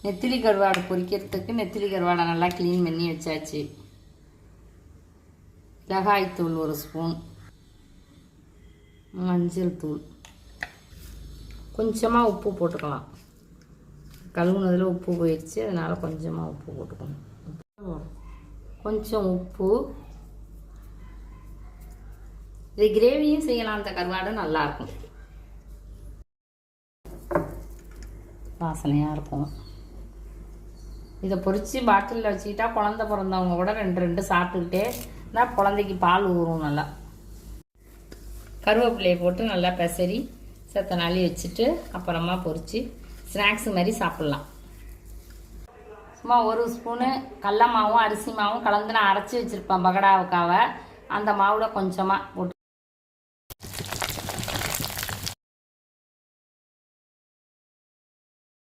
நெத்திலி கருவாடு பொரிக்கிறதுக்கு நெத்திலி கருவாடை நல்லா க்ளீன் பண்ணி வச்சாச்சு. மிளகாய்த்தூள் 1 ஸ்பூன், மஞ்சள் தூள், கொஞ்சமாக உப்பு போட்டுக்கலாம். கழுவுனதில் உப்பு போயிடுச்சு, அதனால் கொஞ்சமாக உப்பு போட்டுக்கணும். கொஞ்சம் உப்பு. இது கிரேவியும் செய்யலாம். அந்த கருவாடு நல்லாயிருக்கும், வாசனையாக இருக்கும். இதை பொரித்து பாட்டிலில் வச்சுக்கிட்டா குழந்த பிறந்தவங்க கூட 2 சாப்பிட்டுக்கிட்டே இருந்தால் குழந்தைக்கு பால் ஊறும் நல்லா. கருவேப்பிலையை போட்டு நல்லா பெசரி செத்த நாளி வச்சுட்டு அப்புறமா பொரித்து ஸ்நாக்ஸ் மாதிரி சாப்பிட்லாம். சும்மா 1 ஸ்பூனு கடல மாவும் அரிசி மாவும் கலந்து நான் அரைச்சி வச்சுருப்பேன் பகடாவுக்காவை. அந்த மாவில் கொஞ்சமாக போட்டு